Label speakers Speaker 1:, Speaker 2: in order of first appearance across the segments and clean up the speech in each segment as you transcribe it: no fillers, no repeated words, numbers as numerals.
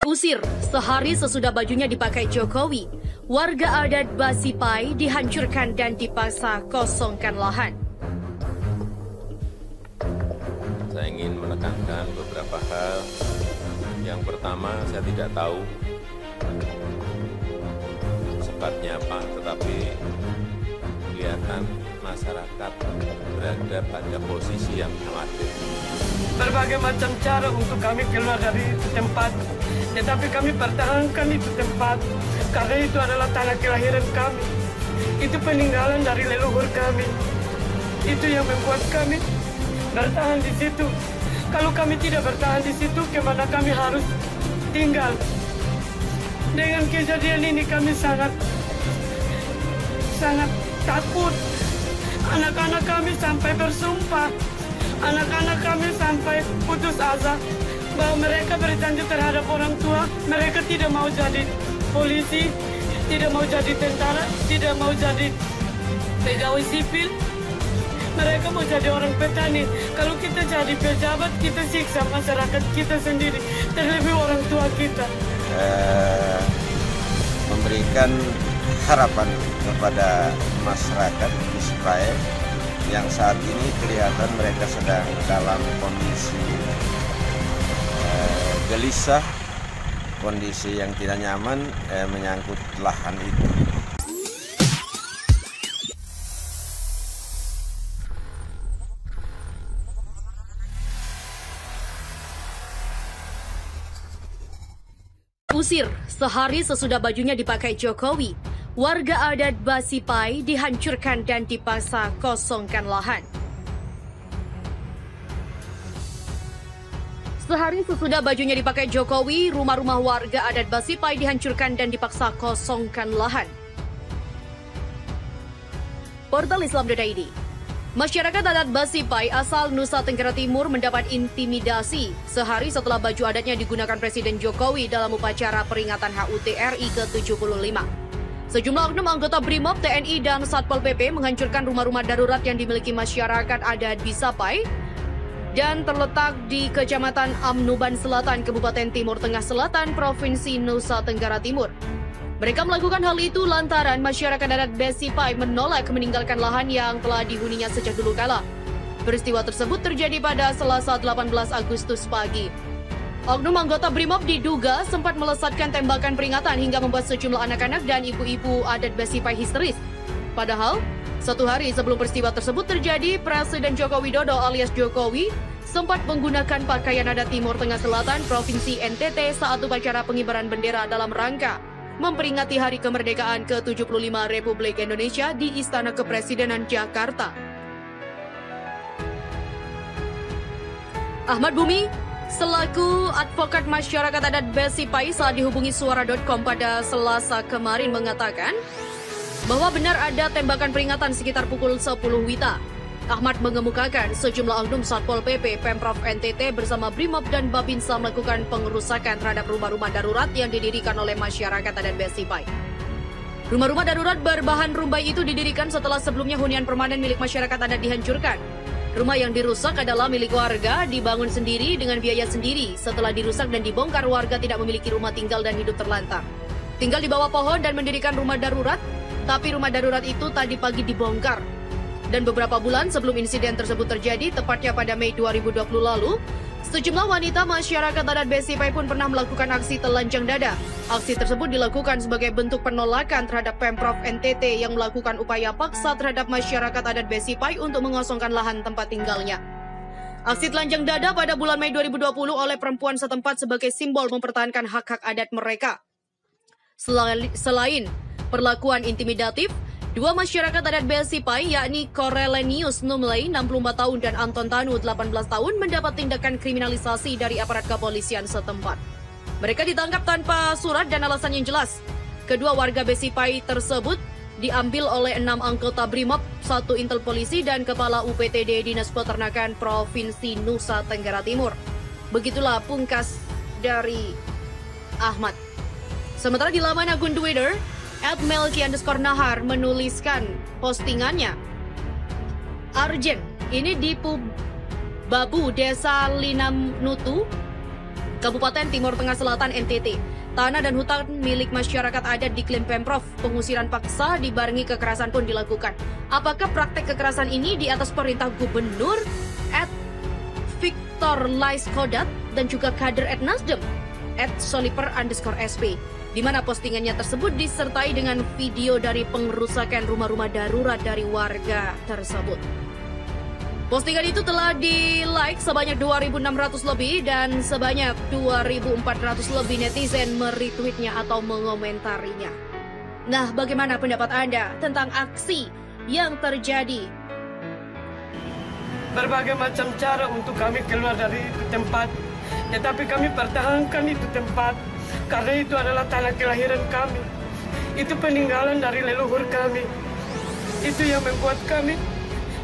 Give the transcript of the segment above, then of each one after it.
Speaker 1: Usir sehari sesudah bajunya dipakai Jokowi, warga adat Basipai dihancurkan dan dipaksa kosongkan lahan.
Speaker 2: Saya ingin menekankan beberapa hal. Yang pertama, saya tidak tahu sebabnya apa, tetapi kelihatan masyarakat berada pada posisi yang khawatir.
Speaker 3: Berbagai macam cara untuk kami keluar dari tempat, tetapi kami pertahankan itu tempat karena itu adalah tanah kelahiran kami. Itu peninggalan dari leluhur kami. Itu yang membuat kami bertahan di situ. Kalau kami tidak bertahan di situ, kemana kami harus tinggal? Dengan kejadian ini kami sangat takut. Anak-anak kami sampai bersumpah. Anak-anak kami sampai putus asa bahwa mereka berjanji terhadap orang tua. Mereka tidak mau jadi polisi, tidak mau jadi tentara, tidak mau jadi pegawai sipil. Mereka mau jadi orang petani. Kalau kita jadi pejabat, kita siksa masyarakat kita sendiri, terlebih orang tua kita.
Speaker 4: Memberikan harapan kepada masyarakat di Basipai yang saat ini kelihatan mereka sedang dalam kondisi gelisah, kondisi yang tidak nyaman menyangkut lahan itu.
Speaker 1: Usir sehari sesudah bajunya dipakai Jokowi, warga adat Basipai dihancurkan dan dipaksa kosongkan lahan. Sehari sesudah bajunya dipakai Jokowi, rumah-rumah warga adat Basipai dihancurkan dan dipaksa kosongkan lahan. Portal Islam.id. Masyarakat adat Basipai asal Nusa Tenggara Timur mendapat intimidasi sehari setelah baju adatnya digunakan Presiden Jokowi dalam upacara peringatan HUT RI ke-75. Sejumlah oknum anggota BRIMOB, TNI, dan Satpol PP menghancurkan rumah-rumah darurat yang dimiliki masyarakat adat Basipai dan terletak di Kecamatan Amnuban Selatan, Kabupaten Timur Tengah Selatan, Provinsi Nusa Tenggara Timur. Mereka melakukan hal itu lantaran masyarakat adat Basipai menolak meninggalkan lahan yang telah dihuninya sejak dulu kala. Peristiwa tersebut terjadi pada Selasa 18 Agustus pagi. Oknum anggota BRIMOB diduga sempat melesatkan tembakan peringatan hingga membuat sejumlah anak-anak dan ibu-ibu adat Basipai histeris. Padahal, satu hari sebelum peristiwa tersebut terjadi, Presiden Joko Widodo alias Jokowi sempat menggunakan pakaian adat Timur Tengah Selatan Provinsi NTT saat upacara pengibaran bendera dalam rangka memperingati Hari Kemerdekaan ke-75 Republik Indonesia di Istana Kepresidenan Jakarta. Ahmad Bumi, selaku advokat masyarakat adat Basipai saat dihubungi Suara.com pada Selasa kemarin mengatakan bahwa benar ada tembakan peringatan sekitar pukul 10 WITA. Ahmad mengemukakan sejumlah oknum Satpol PP, Pemprov NTT bersama BRIMOB dan Babinsa melakukan pengerusakan terhadap rumah-rumah darurat yang didirikan oleh masyarakat adat Basipai. Rumah-rumah darurat berbahan rumbai itu didirikan setelah sebelumnya hunian permanen milik masyarakat adat dihancurkan. Rumah yang dirusak adalah milik warga, dibangun sendiri dengan biaya sendiri. Setelah dirusak dan dibongkar, warga tidak memiliki rumah tinggal dan hidup terlantar. Tinggal di bawah pohon dan mendirikan rumah darurat, tapi rumah darurat itu tadi pagi dibongkar. Dan beberapa bulan sebelum insiden tersebut terjadi, tepatnya pada Mei 2020 lalu, sejumlah wanita masyarakat adat Basipai pun pernah melakukan aksi telanjang dada. Aksi tersebut dilakukan sebagai bentuk penolakan terhadap Pemprov NTT yang melakukan upaya paksa terhadap masyarakat adat Basipai untuk mengosongkan lahan tempat tinggalnya. Aksi telanjang dada pada bulan Mei 2020 oleh perempuan setempat sebagai simbol mempertahankan hak-hak adat mereka. Selain perlakuan intimidatif, dua masyarakat adat Basipai, yakni Corelenius Numley, 64 tahun, dan Anton Tanu, 18 tahun, mendapat tindakan kriminalisasi dari aparat kepolisian setempat. Mereka ditangkap tanpa surat dan alasan yang jelas. Kedua warga Basipai tersebut diambil oleh 6 anggota BRIMOB, 1 intel polisi, dan Kepala UPTD Dinas Peternakan Provinsi Nusa Tenggara Timur. Begitulah pungkas dari Ahmad. Sementara di laman akun Twitter, @melki_nahar menuliskan postingannya. Arjen, ini di Babu, Desa Linamnutu, Kabupaten Timur Tengah Selatan NTT. Tanah dan hutan milik masyarakat adat diklaim Pemprov. Pengusiran paksa dibarengi kekerasan pun dilakukan. Apakah praktek kekerasan ini di atas perintah Gubernur @Victor Laiskodat dan juga kader @Nasdem @Soliper_SP, di mana postingannya tersebut disertai dengan video dari pengerusakan rumah-rumah darurat dari warga tersebut. Postingan itu telah di-like sebanyak 2.600 lebih dan sebanyak 2.400 lebih netizen meretweetnya atau mengomentarinya. Nah, bagaimana pendapat Anda tentang aksi yang terjadi?
Speaker 3: Berbagai macam cara untuk kami keluar dari itu tempat, tetapi kami pertahankan itu tempat karena itu adalah tanah kelahiran kami. Itu peninggalan dari leluhur kami. Itu yang membuat kami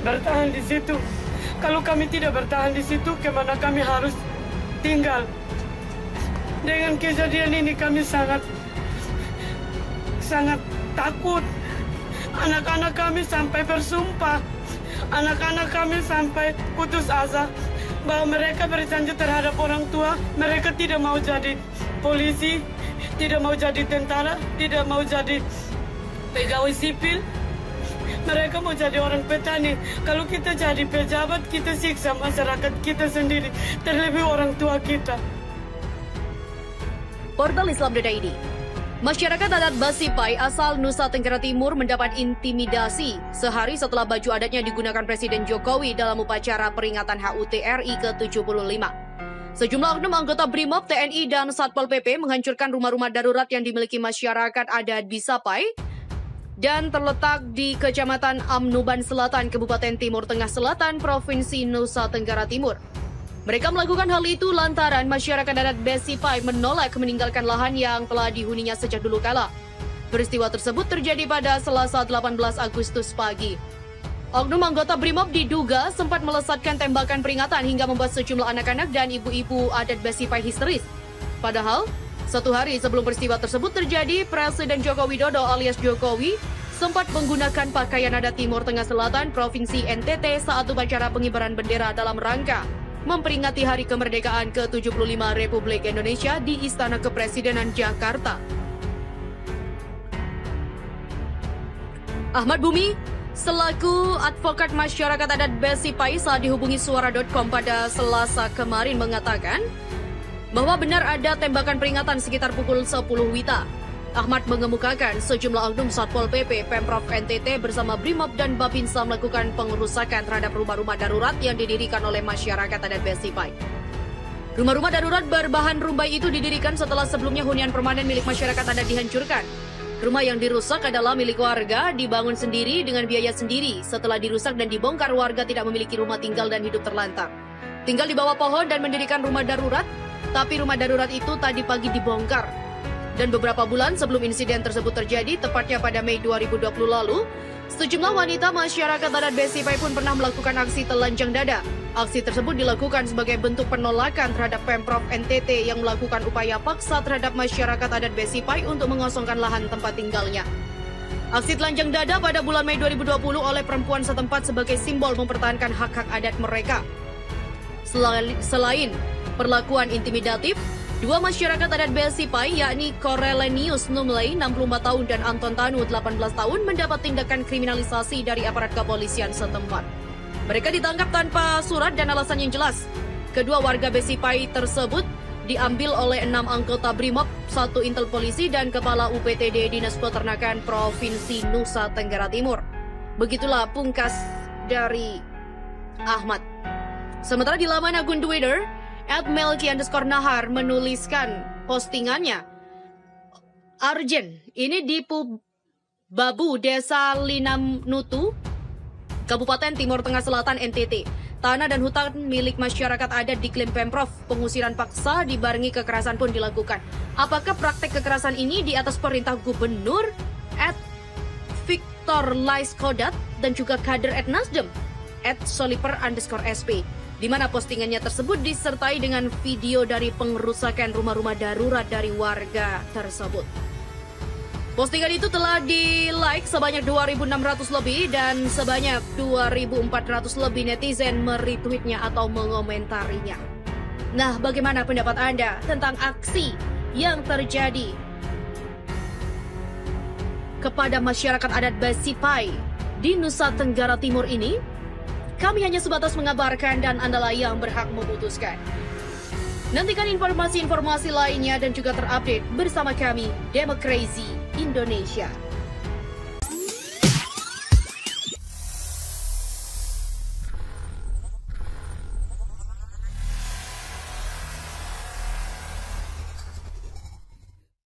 Speaker 3: bertahan di situ. Kalau kami tidak bertahan di situ, kemana kami harus tinggal? Dengan kejadian ini kami sangat takut. Anak-anak kami sampai bersumpah. Anak-anak kami sampai putus asa bahwa mereka berjanji terhadap orang tua. Mereka tidak mau jadi polisi, tidak mau jadi tentara, tidak mau jadi pegawai sipil. Mereka mau jadi orang petani. Kalau kita jadi pejabat, kita siksa masyarakat kita sendiri, terlebih orang tua kita.
Speaker 1: Portal Islam.id. Masyarakat adat Basipai asal Nusa Tenggara Timur mendapat intimidasi sehari setelah baju adatnya digunakan Presiden Jokowi dalam upacara peringatan HUT RI ke-75. Sejumlah oknum anggota BRIMOB, TNI, dan Satpol PP menghancurkan rumah-rumah darurat yang dimiliki masyarakat adat Bisapai dan terletak di Kecamatan Amnuban Selatan, Kabupaten Timur Tengah Selatan, Provinsi Nusa Tenggara Timur. Mereka melakukan hal itu lantaran masyarakat adat Basipai menolak meninggalkan lahan yang telah dihuninya sejak dulu kala. Peristiwa tersebut terjadi pada Selasa 18 Agustus pagi. Oknum anggota BRIMOB diduga sempat melesatkan tembakan peringatan hingga membuat sejumlah anak-anak dan ibu-ibu adat Basipai histeris. Padahal, satu hari sebelum peristiwa tersebut terjadi, Presiden Joko Widodo alias Jokowi sempat menggunakan pakaian adat Timur Tengah Selatan Provinsi NTT saat upacara pengibaran bendera dalam rangka memperingati Hari Kemerdekaan ke-75 Republik Indonesia di Istana Kepresidenan Jakarta. Ahmad Bumi, selaku advokat masyarakat adat Basipai saat dihubungi Suara.com pada Selasa kemarin mengatakan bahwa benar ada tembakan peringatan sekitar pukul 10 WITA. Ahmad mengemukakan sejumlah oknum Satpol PP, Pemprov NTT bersama BRIMOB dan Babinsa melakukan pengerusakan terhadap rumah-rumah darurat yang didirikan oleh masyarakat adat Basipai. Rumah-rumah darurat berbahan rumbai itu didirikan setelah sebelumnya hunian permanen milik masyarakat adat dihancurkan. Rumah yang dirusak adalah milik warga, dibangun sendiri dengan biaya sendiri. Setelah dirusak dan dibongkar, warga tidak memiliki rumah tinggal dan hidup terlantar. Tinggal di bawah pohon dan mendirikan rumah darurat, tapi rumah darurat itu tadi pagi dibongkar. Dan beberapa bulan sebelum insiden tersebut terjadi, tepatnya pada Mei 2020 lalu, sejumlah wanita masyarakat adat Basipai pun pernah melakukan aksi telanjang dada. Aksi tersebut dilakukan sebagai bentuk penolakan terhadap Pemprov NTT yang melakukan upaya paksa terhadap masyarakat adat Basipai untuk mengosongkan lahan tempat tinggalnya. Aksi telanjang dada pada bulan Mei 2020 oleh perempuan setempat sebagai simbol mempertahankan hak-hak adat mereka. Selain perlakuan intimidatif, dua masyarakat adat Basipai yakni Corelenius Numley 64 tahun dan Anton Tanu 18 tahun mendapat tindakan kriminalisasi dari aparat kepolisian setempat. Mereka ditangkap tanpa surat dan alasan yang jelas. Kedua warga Basipai tersebut diambil oleh 6 anggota BRIMOB, 1 intel polisi dan kepala UPTD Dinas Peternakan Provinsi Nusa Tenggara Timur. Begitulah pungkas dari Ahmad. Sementara di laman akun Twitter, @melki_nahar menuliskan postingannya, Arjen, ini di Babu, Desa Linamnutu, Kabupaten Timur Tengah Selatan NTT. Tanah dan hutan milik masyarakat adat diklaim Pemprov. Pengusiran paksa dibarengi kekerasan pun dilakukan. Apakah praktek kekerasan ini di atas perintah Gubernur @Victor Laiskodat dan juga kader @Nasdem @Soliper_SP, di mana postingannya tersebut disertai dengan video dari pengerusakan rumah-rumah darurat dari warga tersebut. Postingan itu telah di-like sebanyak 2.600 lebih dan sebanyak 2.400 lebih netizen meretweetnya atau mengomentarinya. Nah, bagaimana pendapat Anda tentang aksi yang terjadi kepada masyarakat adat Besipai di Nusa Tenggara Timur ini? Kami hanya sebatas mengabarkan dan Anda yang berhak memutuskan. Nantikan informasi-informasi lainnya dan juga terupdate bersama kami, Demokrasi Indonesia.